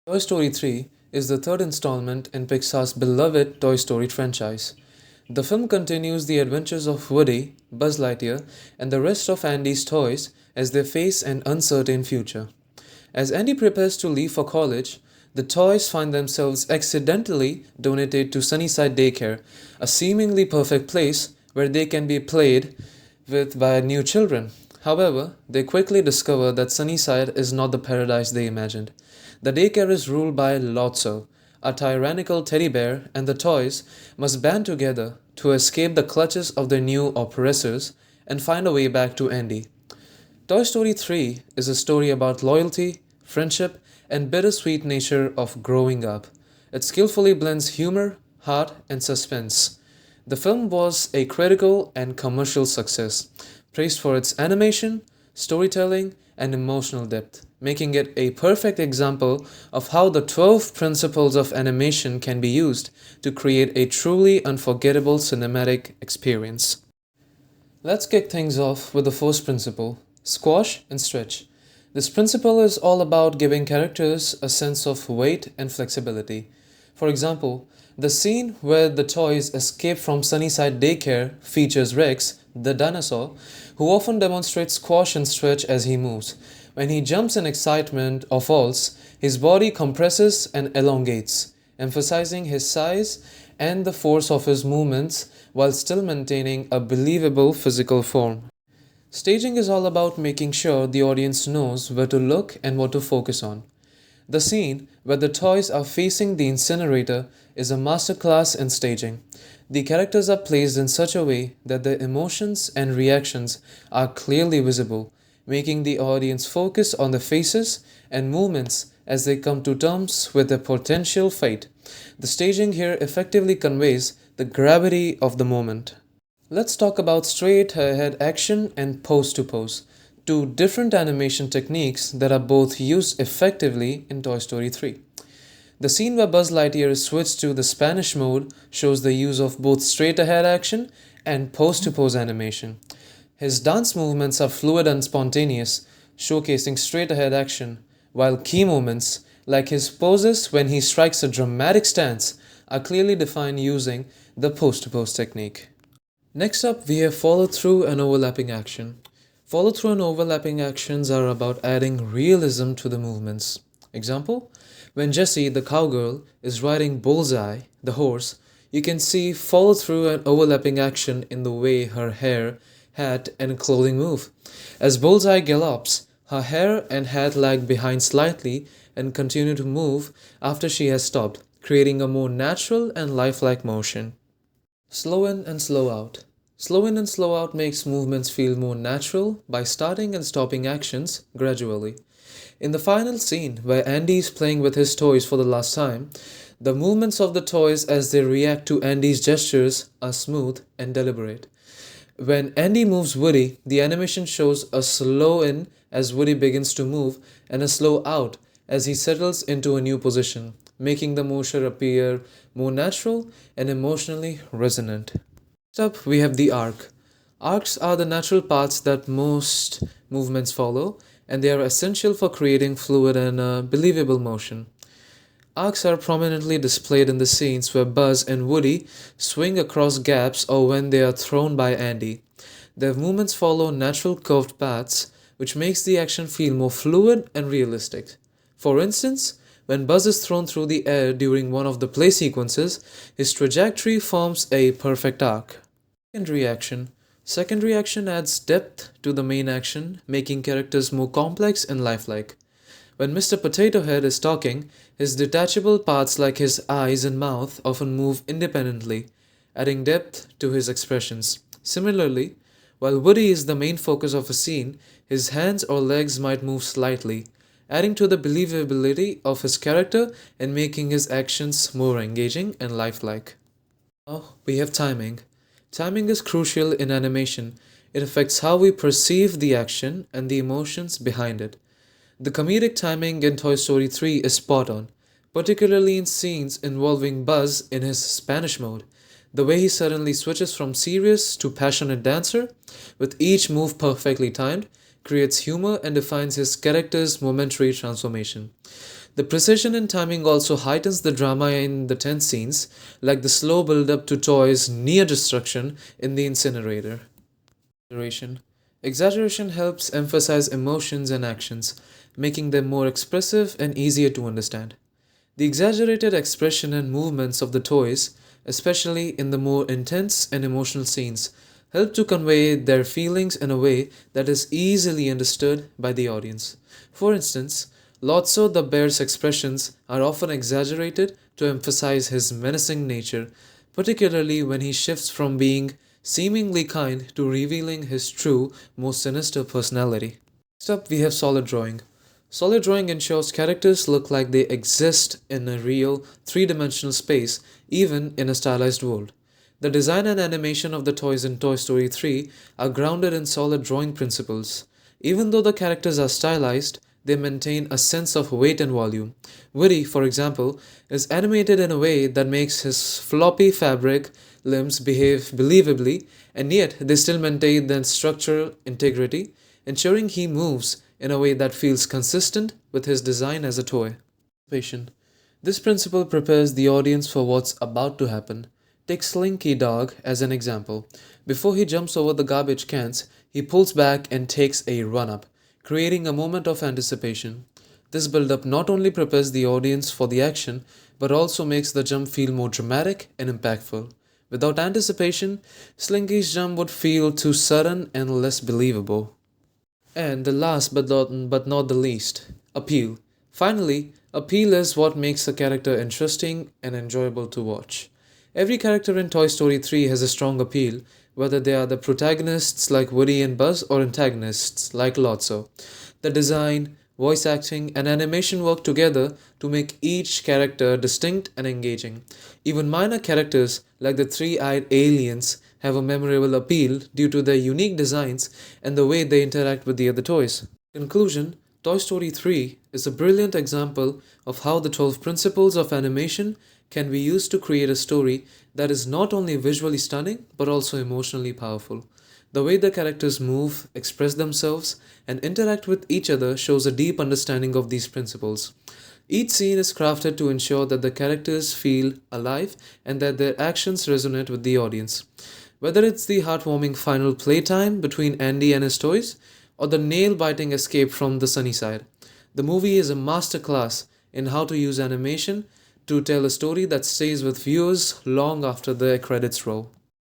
Toy Story 3 is the third installment in Pixar's beloved Toy Story franchise. The film continues the adventures of Woody, Buzz Lightyear, and the rest of Andy's toys as they face an uncertain future. As Andy prepares to leave for college, the toys find themselves accidentally donated to Sunnyside Daycare, a seemingly perfect place where they can be played with by new children. However, they quickly discover that Sunnyside is not the paradise they imagined. The daycare is ruled by Lotso, a tyrannical teddy bear, and the toys must band together to escape the clutches of their new oppressors and find a way back to Andy. Toy Story 3 is a story about loyalty, friendship, and bittersweet nature of growing up. It skillfully blends humor, heart, and suspense. The film was a critical and commercial success, praised for its animation, storytelling, and emotional depth, making it a perfect example of how the 12 principles of animation can be used to create a truly unforgettable cinematic experience. Let's kick things off with the first principle: squash and stretch. This principle is all about giving characters a sense of weight and flexibility. For example, the scene where the toys escape from Sunnyside Daycare features Rex, the dinosaur, who often demonstrates squash and stretch as he moves. When he jumps in excitement or falls, his body compresses and elongates, emphasizing his size and the force of his movements while still maintaining a believable physical form. Staging is all about making sure the audience knows where to look and what to focus on. The scene where the toys are facing the incinerator is a masterclass in staging. The characters are placed in such a way that their emotions and reactions are clearly visible, making the audience focus on the faces and movements as they come to terms with their potential fate. The staging here effectively conveys the gravity of the moment. Let's talk about straight ahead action and pose to pose, two different animation techniques that are both used effectively in Toy Story 3. The scene where Buzz Lightyear is switched to the Spanish mode shows the use of both straight ahead action and pose to pose animation. His dance movements are fluid and spontaneous, showcasing straight ahead action, while key moments, like his poses when he strikes a dramatic stance, are clearly defined using the pose to pose technique. Next up, we have follow through and overlapping action. Follow through and overlapping actions are about adding realism to the movements. Example: when Jessie, the cowgirl, is riding Bullseye, the horse, you can see follow through and overlapping action in the way her hair, hat, and clothing move. As Bullseye gallops, her hair and hat lag behind slightly and continue to move after she has stopped, creating a more natural and lifelike motion. Slow in and slow out. Slow in and slow out makes movements feel more natural by starting and stopping actions gradually. In the final scene, where Andy is playing with his toys for the last time, the movements of the toys as they react to Andy's gestures are smooth and deliberate. When Andy moves Woody, the animation shows a slow in as Woody begins to move and a slow out as he settles into a new position, making the motion appear more natural and emotionally resonant. Next up, we have the arc. Arcs are the natural paths that most movements follow, and they are essential for creating fluid and believable motion. Arcs are prominently displayed in the scenes where Buzz and Woody swing across gaps or when they are thrown by Andy. Their movements follow natural curved paths, which makes the action feel more fluid and realistic. For instance, when Buzz is thrown through the air during one of the play sequences, his trajectory forms a perfect arc. Secondary action. Secondary action adds depth to the main action, making characters more complex and lifelike. When Mr. Potato Head is talking, his detachable parts like his eyes and mouth often move independently, adding depth to his expressions. Similarly, while Woody is the main focus of a scene, his hands or legs might move slightly, adding to the believability of his character and making his actions more engaging and lifelike. Now we have timing. Timing is crucial in animation. It affects how we perceive the action and the emotions behind it. The comedic timing in Toy Story 3 is spot on, particularly in scenes involving Buzz in his Spanish mode. The way he suddenly switches from serious to passionate dancer, with each move perfectly timed, creates humor and defines his character's momentary transformation. The precision and timing also heightens the drama in the tense scenes, like the slow build up to Toy's near destruction in the incinerator. Exaggeration. Exaggeration helps emphasize emotions and actions, making them more expressive and easier to understand. The exaggerated expression and movements of the toys, especially in the more intense and emotional scenes, help to convey their feelings in a way that is easily understood by the audience. For instance, Lotso the bear's expressions are often exaggerated to emphasize his menacing nature, particularly when he shifts from being seemingly kind to revealing his true, most sinister personality. Next up, we have solid drawing. Solid drawing ensures characters look like they exist in a real, three dimensional space, even in a stylized world. The design and animation of the toys in Toy Story 3 are grounded in solid drawing principles. Even though the characters are stylized, they maintain a sense of weight and volume. Woody, for example, is animated in a way that makes his floppy fabric limbs behave believably, and yet they still maintain their structural integrity, ensuring he moves in a way that feels consistent with his design as a toy. Patient. This principle prepares the audience for what's about to happen. Take Slinky Dog as an example. Before he jumps over the garbage cans, he pulls back and takes a run up, creating a moment of anticipation. This build up not only prepares the audience for the action, but also makes the jump feel more dramatic and impactful. Without anticipation, Slinky's jump would feel too sudden and less believable. And the last but not the least, appeal. Finally, appeal is what makes a character interesting and enjoyable to watch. Every character in Toy Story 3 has a strong appeal, whether they are the protagonists like Woody and Buzz or antagonists like Lotso. The design, voice acting, and animation work together to make each character distinct and engaging. Even minor characters like the three eyed aliens have a memorable appeal due to their unique designs and the way they interact with the other toys. In conclusion, Toy Story 3 is a brilliant example of how the 12 principles of animation can be used to create a story that is not only visually stunning but also emotionally powerful. The way the characters move, express themselves, and interact with each other shows a deep understanding of these principles. Each scene is crafted to ensure that the characters feel alive and that their actions resonate with the audience. Whether it's the heartwarming final playtime between Andy and his toys, or the nail biting escape from the sunny side, the movie is a masterclass in how to use animation to tell a story that stays with viewers long after the credits roll.